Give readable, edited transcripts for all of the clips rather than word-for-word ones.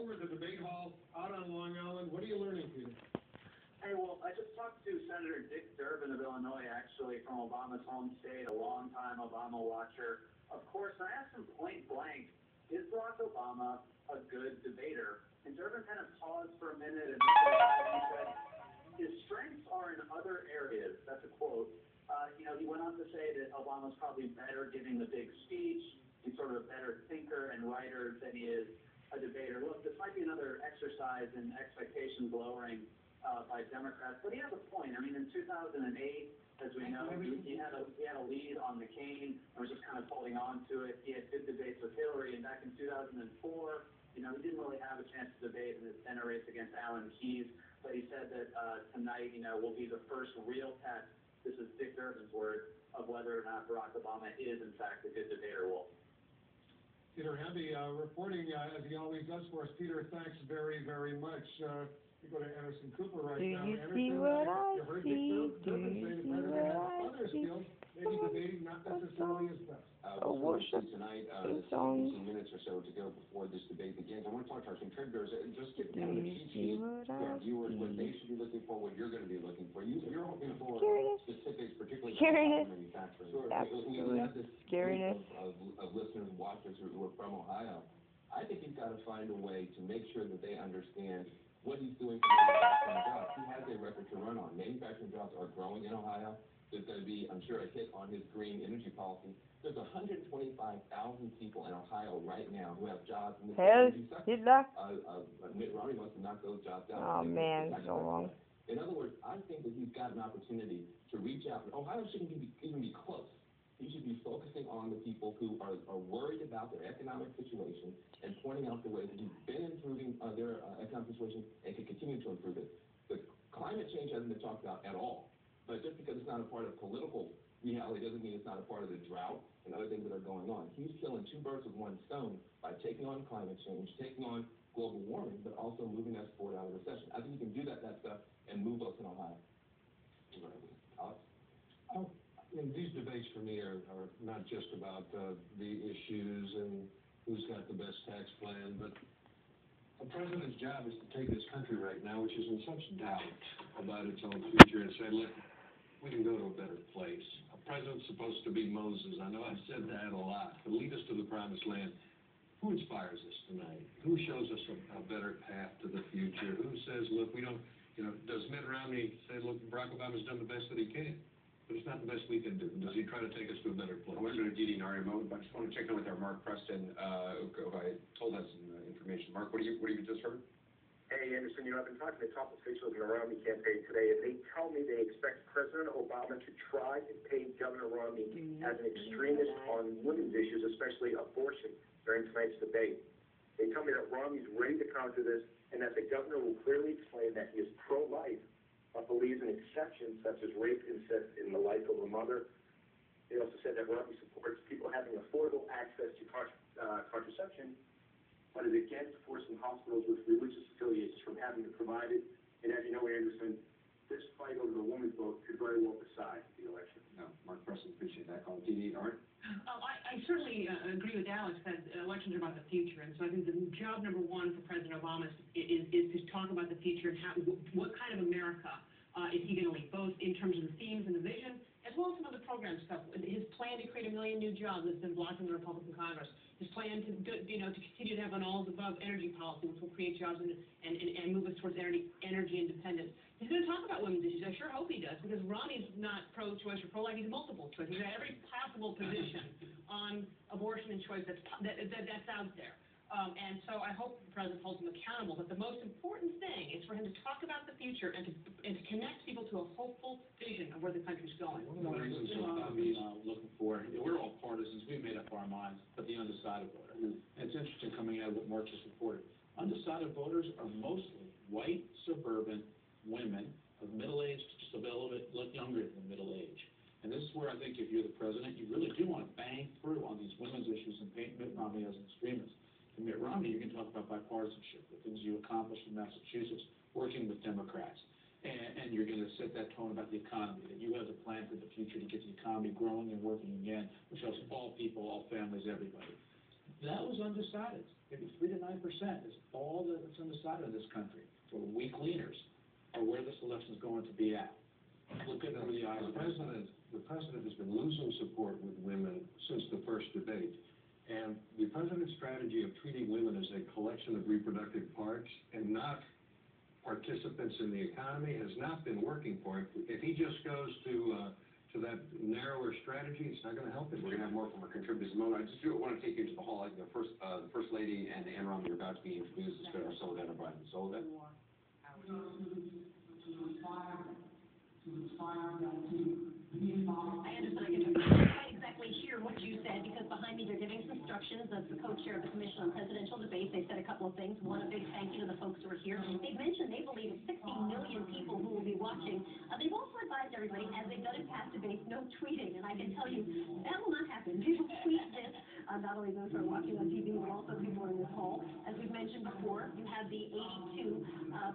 over at the debate hall out on Long Island. What are you learning, Peter? Hey, well, I just talked to Senator Dick Durbin of Illinois, actually, from Obama's home state, a longtime Obama watcher. Of course, I asked him point blank, is Barack Obama a good debater? And Durbin kind of paused for a minute and he said, his strengths are in other areas. That's a quote. He went on to say that Obama's probably better giving the big speech. He's sort of a better thinker and writer than he is a debater. Look, this might be another exercise in expectations lowering by Democrats, but he has a point. I mean, in 2008, as we know, he had a lead on McCain and was just kind of holding on to it. He had good debates with Hillary, and back in 2004, he didn't really have a chance to debate in his Senate race against Alan Keyes, but he said that tonight, will be the first real test, this is Dick Durbin's word, of whether or not Barack Obama is, in fact, a good debater, Wolf. Peter Hamby reporting, as he always does for us. Peter, thanks very, very much. We go to Anderson Cooper right now. Do you Anderson, see what I you heard see? Dick Durbin say the president has other see? skills, maybe debating not necessarily his best. We'll see tonight, the there's song. 15 minutes or so to go before this debate begins. I want to talk to our contributors and just give Do them the you cheat see sheet what to I our viewers, what see? they should be looking for, what you're going to be looking for. You're hoping for Scariness. specifics, particularly Scariness. about manufacturing. Absolutely. We have this Scariness. group of listeners and watchers who are from Ohio. I think he's got to find a way to make sure that they understand what he's doing for manufacturing jobs. He has a record to run on. Manufacturing jobs are growing in Ohio. There's going to be, I'm sure, a hit on his green energy policy. There's 125,000 people in Ohio right now who have jobs in the energy sector. Mitt Romney wants to knock those jobs out. Oh man, so long. In other words, I think that he's got an opportunity to reach out. Ohio shouldn't even be close. He should be focusing on the people who are worried about their economic situation and pointing out the ways that he's been improving their economic situation and can continue to improve it. The climate change hasn't been talked about at all, but just because it's not a part of political reality doesn't mean it's not a part of the drought and other things that are going on. He's killing two birds with one stone by taking on climate change, taking on global warming, but also moving us forward out of recession. I think he can do that stuff and move us in Ohio. Alex? And these debates for me are not just about the issues and who's got the best tax plan, but the president's job is to take this country right now, which is in such doubt about its own future, and say, look, we can go to a better place. A president's supposed to be Moses. I know I've said that a lot, but lead us to the promised land. Who inspires us tonight? Who shows us a better path to the future? Who says, look, we don't, does Mitt Romney say, look, Barack Obama's done the best that he can? But it's not the best we can do. Does he try to take us to a better place? I want to go to Didi and Aria mode, but I just want to check in with our Mark Preston, who told us some information. Mark, what do you just heard? Hey, Anderson, I've been talking to top officials in the Romney campaign today, and they tell me they expect President Obama to try and paint Governor Romney as an extremist on women's issues, especially abortion, during tonight's debate. They tell me that Romney's ready to counter this, and that the governor will clearly explain that he is pro-life, but believes in exceptions such as rape incest in the life of a mother. They also said that Romney supports people having affordable access to contraception, but is against forcing hospitals with religious affiliations from having to provide it. And as you know, Anderson, this fight over the women's vote could very well decide the election. No, Mark Preston, appreciate that call. Didi and Art? I certainly agree with Alex that elections are about the future, and so I think the job number one for President Obama is to talk about the future and what kind of America is he going to lead, both in terms of the themes and the vision, as well as some of the program stuff. His plan to create 1 million new jobs that's been blocked in the Republican Congress. His plan to continue to have an all-of-the-above energy policy, which will create jobs and move us towards energy independence. He's going to talk about women's issues. I sure hope he does, because Romney's not pro-choice or pro-life. He's multiple choice. He's got every possible position on abortion and choice that's out there. And so I hope the president holds him accountable. But the most important thing is for him to talk about the future and to connect people to a hopeful vision of where the country's going. One of the reasons I'm looking for, we're all partisans, we made up our minds, but the undecided voter. And it's interesting coming out of what Mark just reported. Undecided voters are mostly white, suburban women of middle age to just a little bit younger than middle age. And this is where I think if you're the president, you really do want to bang through on these women's issues and paint Mitt Romney as an extremist. And Mitt Romney, you can talk about bipartisanship, the things you accomplished in Massachusetts, working with Democrats. And you're going to set that tone about the economy, that you have a plan for the future to get the economy growing and working again, which helps all people, all families, everybody. That was undecided. maybe 3 to 9% is all that's undecided in this country. We're weak leaners, or where this election is going to be at. Look at through the eyes of The president has been losing support with women since the first debate. And the president's strategy of treating women as a collection of reproductive parts and not participants in the economy has not been working for him. If he just goes to that narrower strategy, it's not going to help him. We're going to have more from our contributors in a moment. I just want to take you into the hall. The First Lady and Ann Romney are about to be introduced. It's Soledad O'Brien. Soledad? I understand. I can't exactly hear what you said because behind me they're giving some instructions. As the co-chair of the Commission on Presidential Debate, they said a couple of things. One, a big thank you to the folks who are here. They've mentioned they believe it's 60 million people who will be watching. They've also advised everybody, as they've done in past debates, no tweeting. And I can tell you that will not happen. They will tweet this. Not only those who are watching on TV, but also people in this hall. As we've mentioned before, you have the 82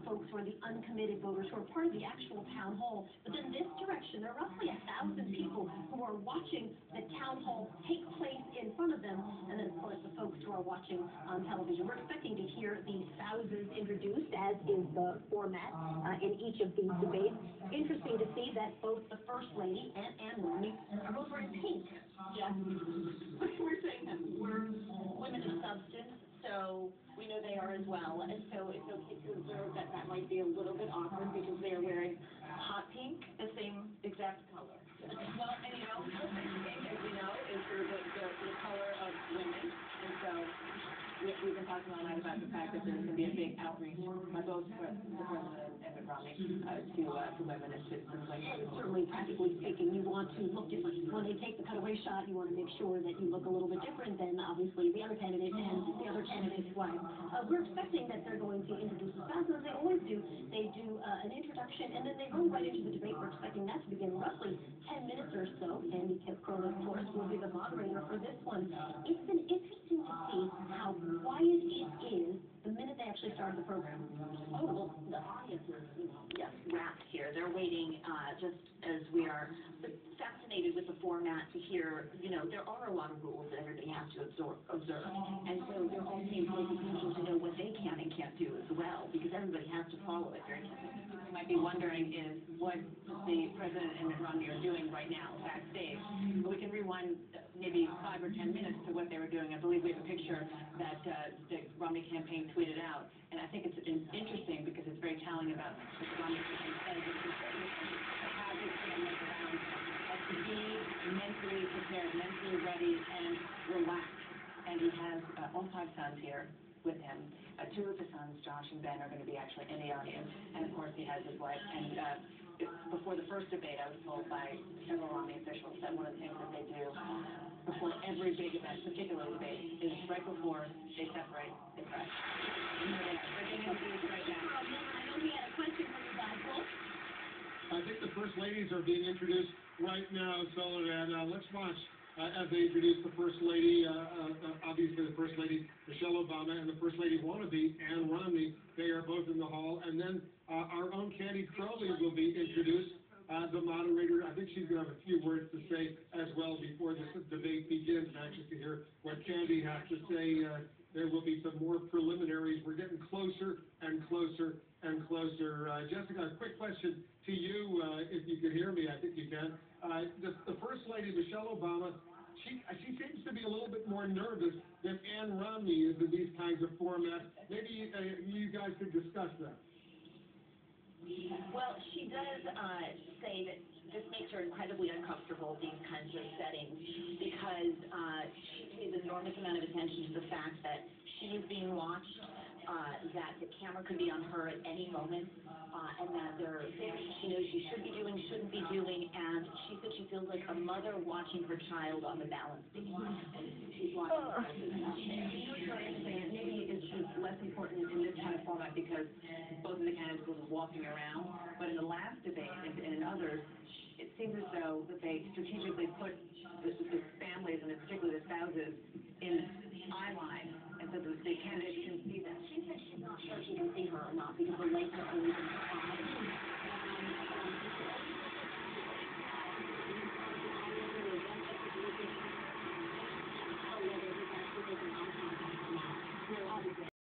folks who are the uncommitted voters who are part of the actual town hall. But in this direction, there are roughly 1,000 people who are watching the town hall take place in front of them. And then, of course, the folks who are watching on television. We're expecting to hear the spouses introduced, as is the format in each of these debates. Interesting to see that both the First Lady and Ann Romney are both wearing pink. Yeah. We're saying that we're women of substance, so we know they are as well. And so it's okay to observe that that might be a little bit awkward because they are wearing hot pink, the same exact color. Well, and you know, pink, as we know, is sort of the color of women. And so we've been talking all night about the fact that there's going to be a big outreach by both the President and Mitt Romney to women and citizens like that. Certainly, practically speaking, you want to look different. When they take the cutaway shot, you want to make sure that you look a little bit different than, obviously, the other candidate and the other candidate's wife. We're expecting that they're going to introduce the spouses, as they always do. They do an introduction, and then they roll right into the debate. We're expecting that to begin roughly 10 minutes or so. Andy Cronin, of course, will be the moderator for this one. It's been interesting to see how quiet it is the minute they actually started the program. Oh, well, the audience is, yes, wrapped here. They're waiting, just as we are, but fascinated with the format to hear, there are a lot of rules that everybody has to observe. And so they're all being paid attention to know what they can and can't do as well, because everybody has to follow it very carefully. You might be wondering is what the President and Mitt Romney are doing right now backstage. We can rewind maybe 5 or 10 minutes to what they were doing. I believe we have a picture that the Romney campaign tweeted out, and I think it's interesting because it's very telling about what the Romney campaign says. To have his cameras around, to be mentally prepared, mentally ready, and relaxed. And he has all 5 sons here with him. 2 of the sons, Josh and Ben, are going to be actually in the audience, and of course he has his wife. And before the first debate, I was told by several Romney officials that one of the things that they do before every big event, particularly debate, is right before they separate, they pray. They're getting into this right now. I know he had a question for you guys. I think the First Ladies are being introduced right now, Soledad. Let's watch as they introduce the First Lady, obviously the First Lady, Michelle Obama, and the First Lady wannabe, Ann Romney. They are both in the hall. And then our own Candy Crowley will be introduced, the moderator. I think she's going to have a few words to say as well before this debate begins. I'm anxious to hear what Candy has to say. There will be some more preliminaries. We're getting closer and closer and closer. Jessica, a quick question to you, if you can hear me. I think you can. The First Lady, Michelle Obama, she seems to be a little bit more nervous than Ann Romney is in these kinds of formats. Maybe you guys could discuss that. Well, she does say that this makes her incredibly uncomfortable, these kinds of settings, because she pays an enormous amount of attention to the fact that she is being watched, that the camera could be on her at any moment, and that there are things she knows she should be doing, shouldn't be doing, and she said she feels like a mother watching her child on the balance beam. She's watching maybe it's less important in this kind of format because both of the candidates will be walking around, but in the last debate and in others, it seems as though that they strategically put the families, and particularly the spouses, in eye line, and so the candidates can see them. She said she's not sure she can see her or not because the lights are always in her eye.